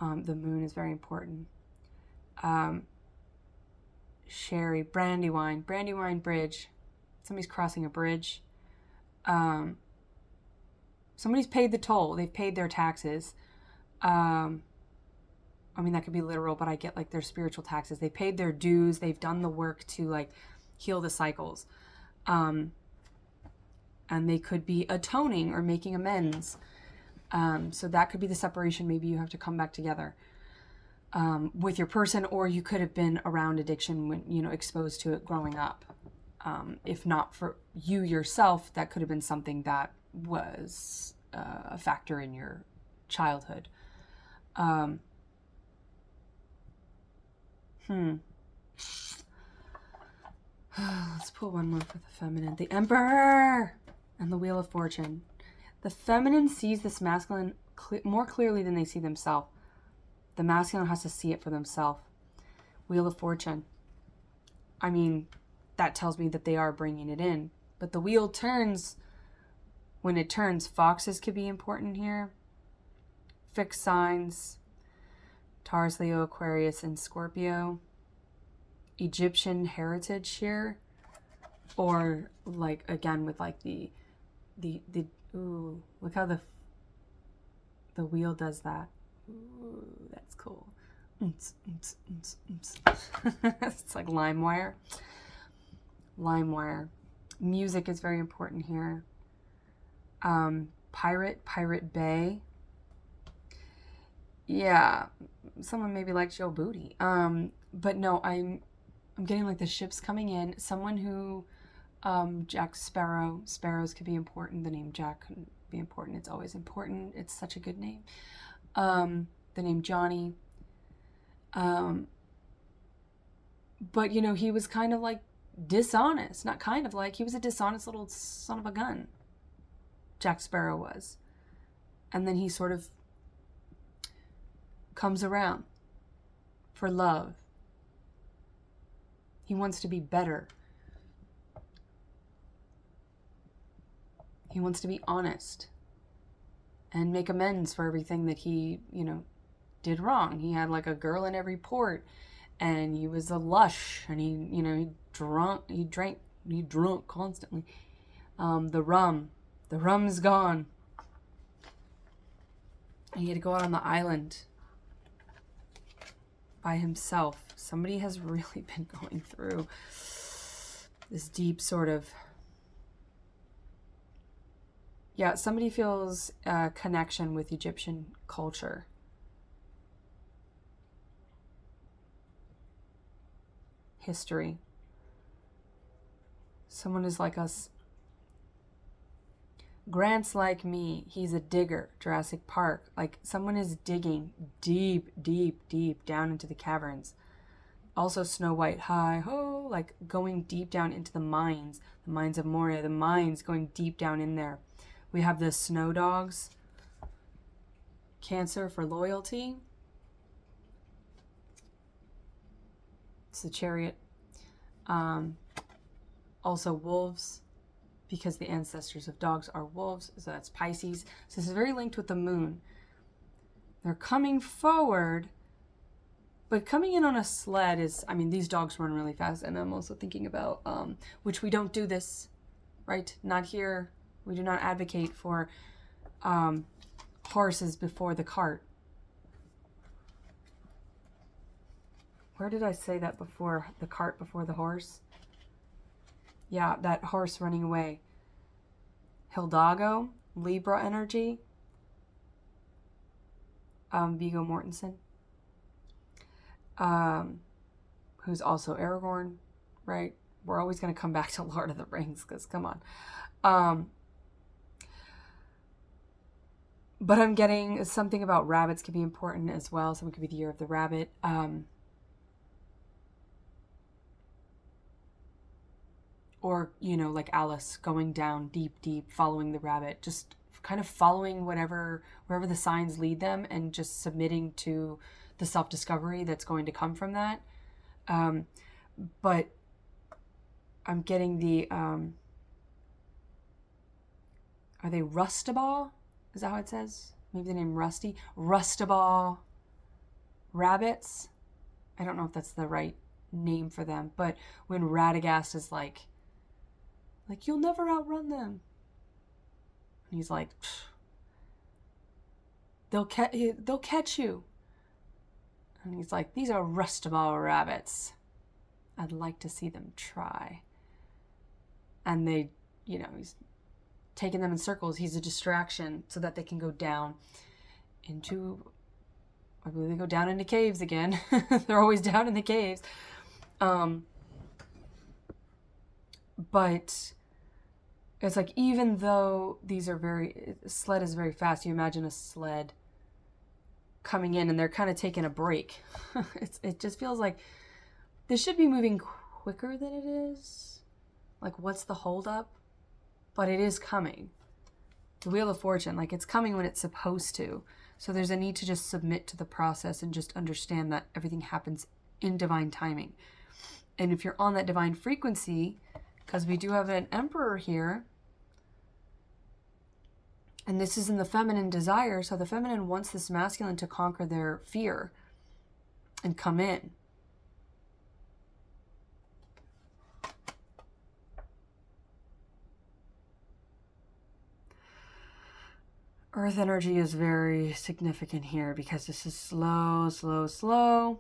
A: The moon is very important. Sherry, Brandywine Bridge. Somebody's crossing a bridge. Somebody's paid the toll. They've paid their taxes. That could be literal, but I get like their spiritual taxes. They paid their dues. They've done the work to like heal the cycles. And they could be atoning or making amends. So that could be the separation. Maybe you have to come back together with your person, or you could have been around addiction when, exposed to it growing up. If not for you yourself, that could have been something that was a factor in your childhood. Let's pull one more for the feminine. The Emperor and the Wheel of Fortune. The feminine sees this masculine more clearly than they see themselves. The masculine has to see it for themselves. Wheel of Fortune. That tells me that they are bringing it in. But the wheel turns. When it turns, foxes could be important here. Fixed signs. Taurus, Leo, Aquarius, and Scorpio. Egyptian heritage here. Or like, again, with like the ooh, look how the wheel does that. Ooh, that's cool. It's like LimeWire. Music is very important here. Pirate Bay. Yeah, someone maybe likes Joe Booty. But no, I'm getting like the ships coming in. Someone who Jack Sparrow. Sparrows could be important. The name Jack can be important. It's always important. It's such a good name. The name Johnny. But, you know, he was kind of like dishonest. Not kind of like, he was a dishonest little son of a gun. Jack Sparrow was. And then he sort of comes around for love. He wants to be better. He wants to be honest and make amends for everything that he, you know, did wrong. He had like a girl in every port, and he was a lush, and he, you know, he drunk constantly. The rum's gone. And he had to go out on the island by himself. Somebody has really been going through this deep sort of, yeah, somebody feels a connection with Egyptian culture. History. Someone is like us. Grant's like me. He's a digger. Jurassic Park. Like, someone is digging deep, deep, deep down into the caverns. Also Snow White. Hi-ho. Like, going deep down into the mines of Moria. The mines going deep down in there. We have the snow dogs. Cancer for loyalty. It's the Chariot. Also wolves, because the ancestors of dogs are wolves. So that's Pisces. So this is very linked with the moon. They're coming forward, but coming in on a sled is, I mean, these dogs run really fast. And I'm also thinking about, which we don't do this, right? Not here. We do not advocate for horses before the cart. Where did I say that before? The cart before the horse? Yeah, that horse running away. Hildago, Libra energy. Viggo Mortensen. Who's also Aragorn, right? We're always going to come back to Lord of the Rings, because come on. But I'm getting something about rabbits could be important as well. Someone could be the year of the rabbit. Or, you know, like Alice, going down deep, deep, following the rabbit, just kind of following wherever the signs lead them, and just submitting to the self-discovery that's going to come from that. But I'm getting the, are they Rustabaugh? Is that how it says? Maybe the name Rusty? Rustabaugh rabbits? I don't know if that's the right name for them, but when Radagast is like, you'll never outrun them. And he's like, they'll catch you. And he's like, these are Rustabaugh rabbits. I'd like to see them try. And they, you know, he's taking them in circles. He's a distraction so that they can go down into, I believe they go down into caves again. They're always down in the caves. But it's like, even though these are sled is very fast, you imagine a sled coming in and they're kind of taking a break. It just feels like this should be moving quicker than it is. Like, what's the holdup? But it is coming. The Wheel of Fortune, like, it's coming when it's supposed to. So there's a need to just submit to the process and just understand that everything happens in divine timing. And if you're on that divine frequency, because we do have an emperor here, and this is in the feminine desire, so the feminine wants this masculine to conquer their fear and come in. Earth energy is very significant here because this is slow, slow, slow.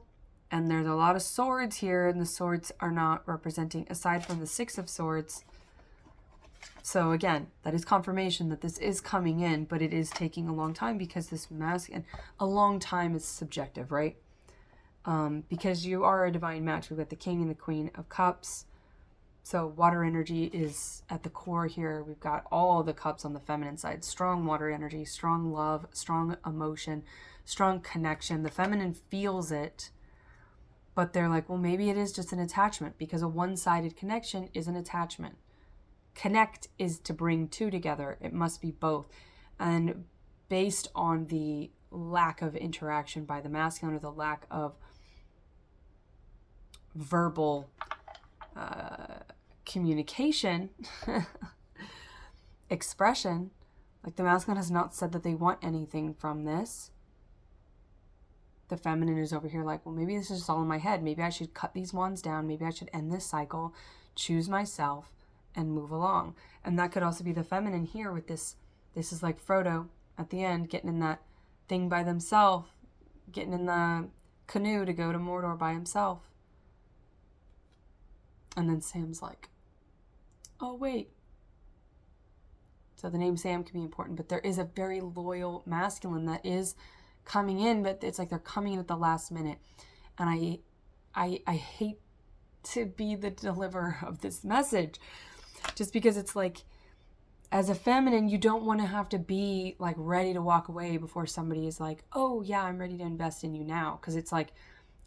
A: And there's a lot of swords here, and the swords are not representing, aside from the Six of Swords. So again, that is confirmation that this is coming in, but it is taking a long time because this and a long time is subjective, right? Because you are a divine match. We've got the King and the Queen of Cups. So water energy is at the core here. We've got all the cups on the feminine side. Strong water energy, strong love, strong emotion, strong connection. The feminine feels it, but they're like, well, maybe it is just an attachment, because a one-sided connection is an attachment. Connect is to bring two together. It must be both. And based on the lack of interaction by the masculine, or the lack of verbal communication, expression, like the masculine has not said that they want anything from this. The feminine is over here like, well, maybe this is just all in my head. Maybe I should cut these wands down. Maybe I should end this cycle, choose myself, and move along. And that could also be the feminine here with this. This is like Frodo at the end, getting in that thing by themselves, getting in the canoe to go to Mordor by himself. And then Sam's like, oh, wait. So the name Sam can be important, but there is a very loyal masculine that is coming in, but it's like they're coming in at the last minute. And I hate to be the deliverer of this message, just because it's like, as a feminine, you don't want to have to be like ready to walk away before somebody is like, oh yeah, I'm ready to invest in you now. Because it's like,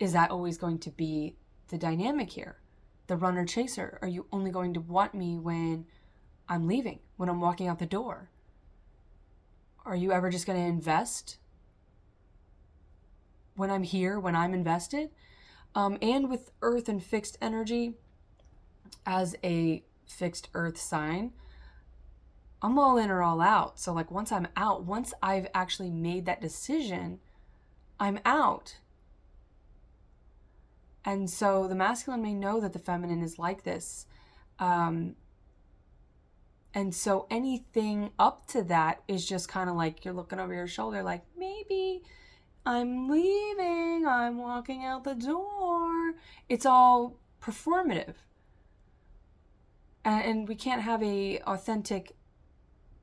A: is that always going to be the dynamic here? The runner chaser? Are you only going to want me when I'm leaving, when I'm walking out the door? Are you ever just going to invest when I'm here, when I'm invested? And with earth and fixed energy, as a fixed earth sign, I'm all in or all out. So like once I'm out, once I've actually made that decision, I'm out. And so the masculine may know that the feminine is like this. And so anything up to that is just kind of like you're looking over your shoulder like, maybe I'm leaving, I'm walking out the door. It's all performative. And we can't have a authentic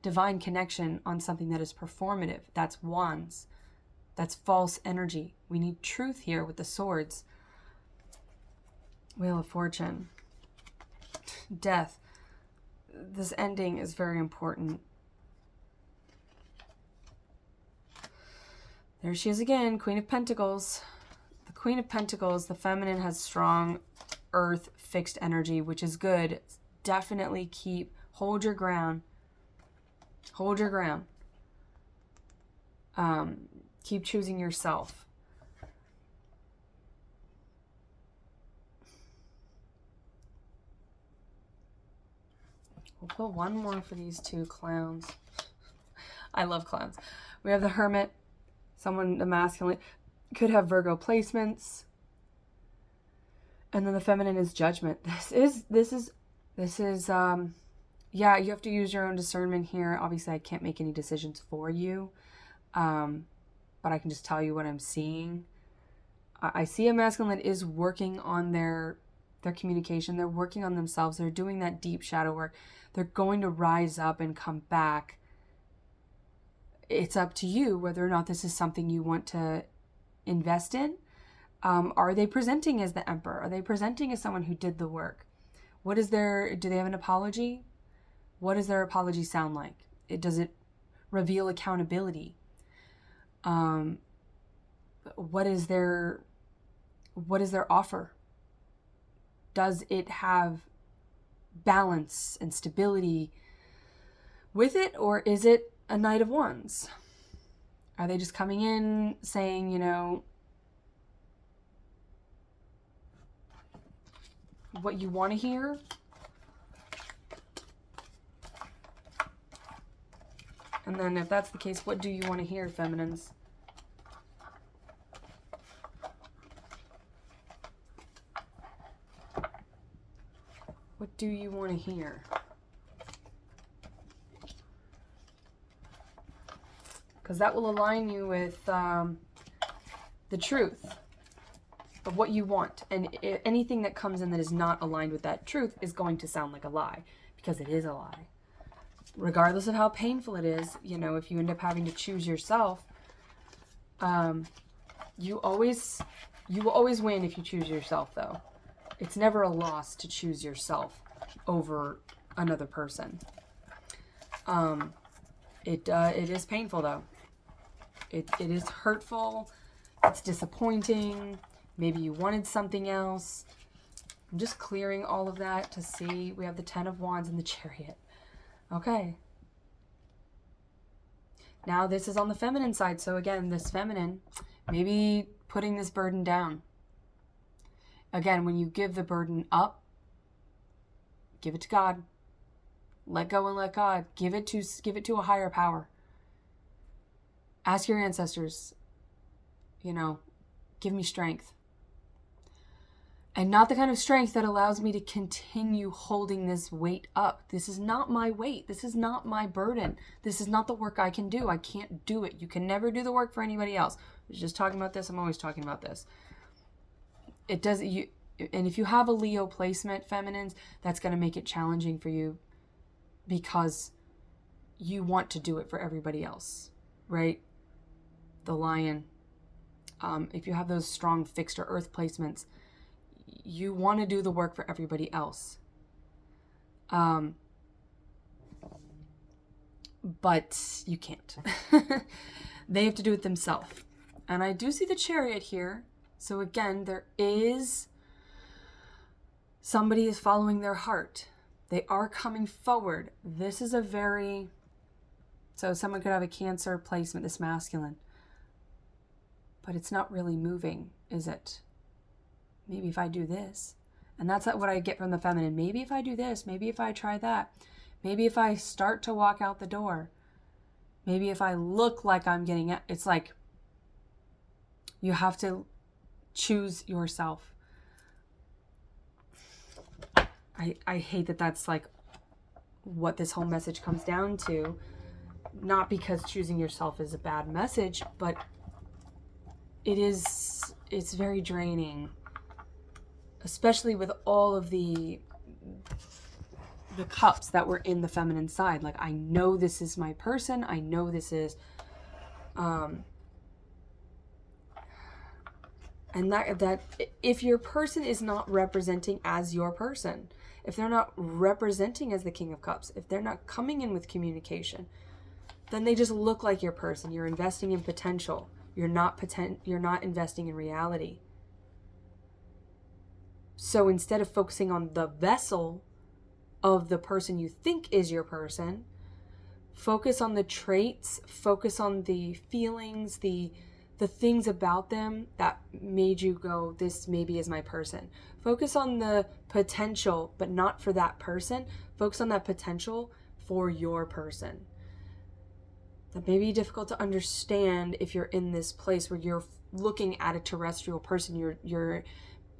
A: divine connection on something that is performative. That's wands. That's false energy. We need truth here with the swords. Wheel of Fortune. Death. This ending is very important. There she is again, Queen of Pentacles. The Queen of Pentacles, the feminine has strong earth fixed energy, which is good. Definitely hold your ground. Hold your ground. Keep choosing yourself. We'll pull one more for these two clowns. I love clowns. We have the Hermit. Someone, the masculine, could have Virgo placements. And then the feminine is Judgment. This is yeah, you have to use your own discernment here. Obviously, I can't make any decisions for you. But I can just tell you what I'm seeing. I see a masculine that is working on their communication. They're working on themselves. They're doing that deep shadow work. They're going to rise up and come back. It's up to you whether or not this is something you want to invest in. Are they presenting as the Emperor? Are they presenting as someone who did the work? Do they have an apology? What does their apology sound like? Does it reveal accountability? What is their offer? Does it have balance and stability with it, or is it a Knight of Wands? Are they just coming in saying, what you want to hear? And then if that's the case, what do you want to hear, feminines? What do you want to hear? Because that will align you with the truth of what you want. And anything that comes in that is not aligned with that truth is going to sound like a lie, because it is a lie. Regardless of how painful it is, if you end up having to choose yourself, you will always win if you choose yourself, though. It's never a loss to choose yourself. over another person. It is painful though. It is hurtful. It's disappointing. Maybe you wanted something else. I'm just clearing all of that to see. We have the 10 of Wands and the Chariot. Okay. Now this is on the feminine side. So again, this feminine, maybe putting this burden down. Again, when you give the burden up, give it to God. Let go and let God. Give it to a higher power. Ask your ancestors, give me strength. And not the kind of strength that allows me to continue holding this weight up. This is not my weight. This is not my burden. This is not the work I can do. I can't do it. You can never do the work for anybody else. I was just talking about this. I'm always talking about this. And if you have a Leo placement, feminines, that's going to make it challenging for you because you want to do it for everybody else, right? The Lion. If you have those strong fixed or earth placements, you want to do the work for everybody else. But you can't. They have to do it themselves. And I do see the Chariot here. So again, there is somebody is following their heart. They are coming forward. This is so someone could have a Cancer placement, this masculine. But it's not really moving, is it? Maybe if I do this. And that's what I get from the feminine. Maybe if I do this. Maybe if I try that. Maybe if I start to walk out the door. Maybe if I look like I'm getting it. It's like you have to choose yourself. I hate that that's like what this whole message comes down to. Not because choosing yourself is a bad message, but it's very draining. Especially with all of the cups that were in the feminine side. Like, I know this is my person. I know this is, and that if your person is not representing as your person, if they're not representing as the King of Cups, if they're not coming in with communication, then they just look like your person. You're investing in potential. You're not investing in reality. So instead of focusing on the vessel of the person you think is your person, focus on the traits, focus on the feelings, the things about them that made you go, this maybe is my person. Focus on the potential, but not for that person. Focus on that potential for your person. That may be difficult to understand if you're in this place where you're looking at a terrestrial person. You're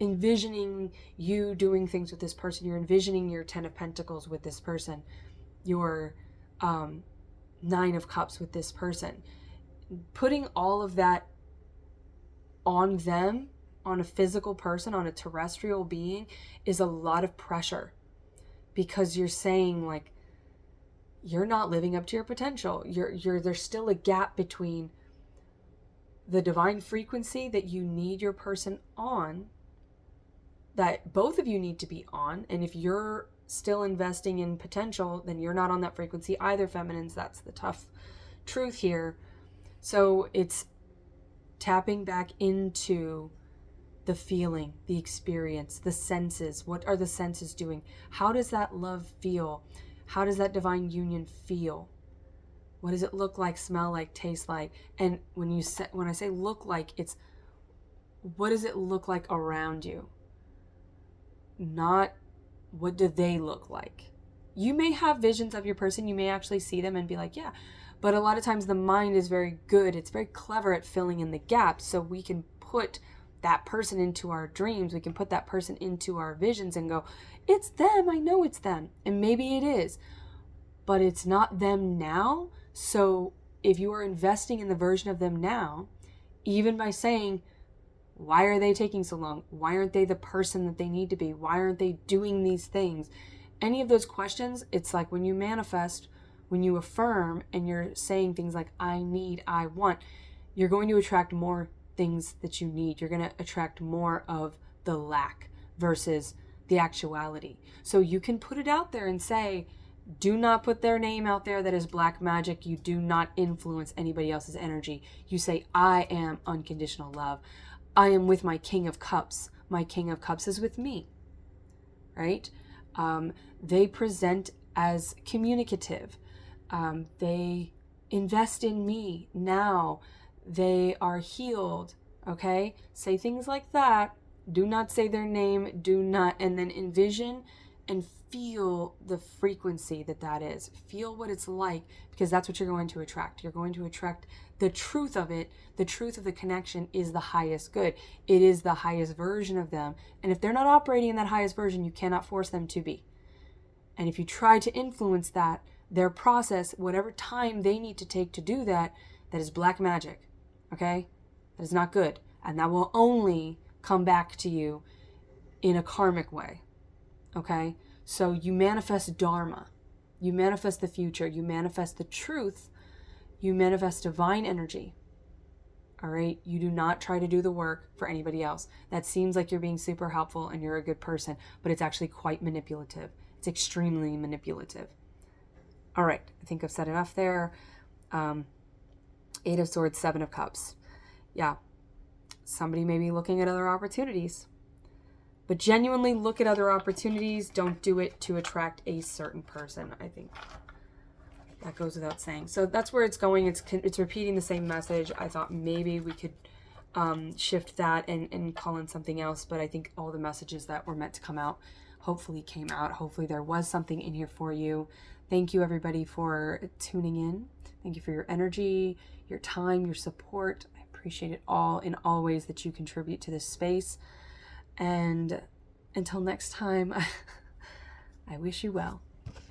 A: envisioning you doing things with this person. You're envisioning your 10 of Pentacles with this person. Your 9 of Cups with this person. Putting all of that on them, on a physical person, on a terrestrial being, is a lot of pressure. Because you're saying, like, you're not living up to your potential. There's still a gap between the divine frequency that you need your person on, that both of you need to be on. And if you're still investing in potential, then you're not on that frequency either, feminines. That's the tough truth here. So it's tapping back into the feeling, the experience, the senses. What are the senses doing? How does that love feel? How does that divine union feel? What does it look like, smell like, taste like? And when I say look like, it's what does it look like around you? Not what do they look like? You may have visions of your person. You may actually see them and be like, yeah. But a lot of times the mind is very good. It's very clever at filling in the gaps. So we can put that person into our dreams. We can put that person into our visions and go, it's them. I know it's them. And maybe it is. But it's not them now. So if you are investing in the version of them now, even by saying, why are they taking so long? Why aren't they the person that they need to be? Why aren't they doing these things? Any of those questions, it's like when you manifest, when you affirm and you're saying things like, I need, I want, you're going to attract more things that you need. You're going to attract more of the lack versus the the actuality. So you can put it out there and say, do not put their name out there. That is black magic. You do not influence anybody else's energy. You say, I am unconditional love. I am with my King of Cups. My King of Cups is with me, right? They present as communicative. They invest in me now. They are healed, okay? Say things like that. Do not say their name. Do not, and then envision and feel the frequency that is. Feel what it's like, because that's what you're going to attract. You're going to attract the truth of it. The truth of the connection is the highest good. It is the highest version of them. And if they're not operating in that highest version, you cannot force them to be. And if you try to influence that, their process, whatever time they need to take to do that, that is black magic. Okay? That is not good. And that will only come back to you in a karmic way. Okay? So you manifest dharma. You manifest the future. You manifest the truth. You manifest divine energy. All right? You do not try to do the work for anybody else. That seems like you're being super helpful and you're a good person, but it's actually quite manipulative. It's extremely manipulative. All right. I think I've said enough there. 8 of Swords, 7 of Cups. Yeah. Somebody may be looking at other opportunities. But genuinely look at other opportunities. Don't do it to attract a certain person. I think that goes without saying. So that's where it's going. It's repeating the same message. I thought maybe we could shift that and call in something else. But I think all the messages that were meant to come out hopefully came out. Hopefully there was something in here for you. Thank you, everybody, for tuning in. Thank you for your energy, your time, your support. I appreciate it all in all ways that you contribute to this space. And until next time, I wish you well.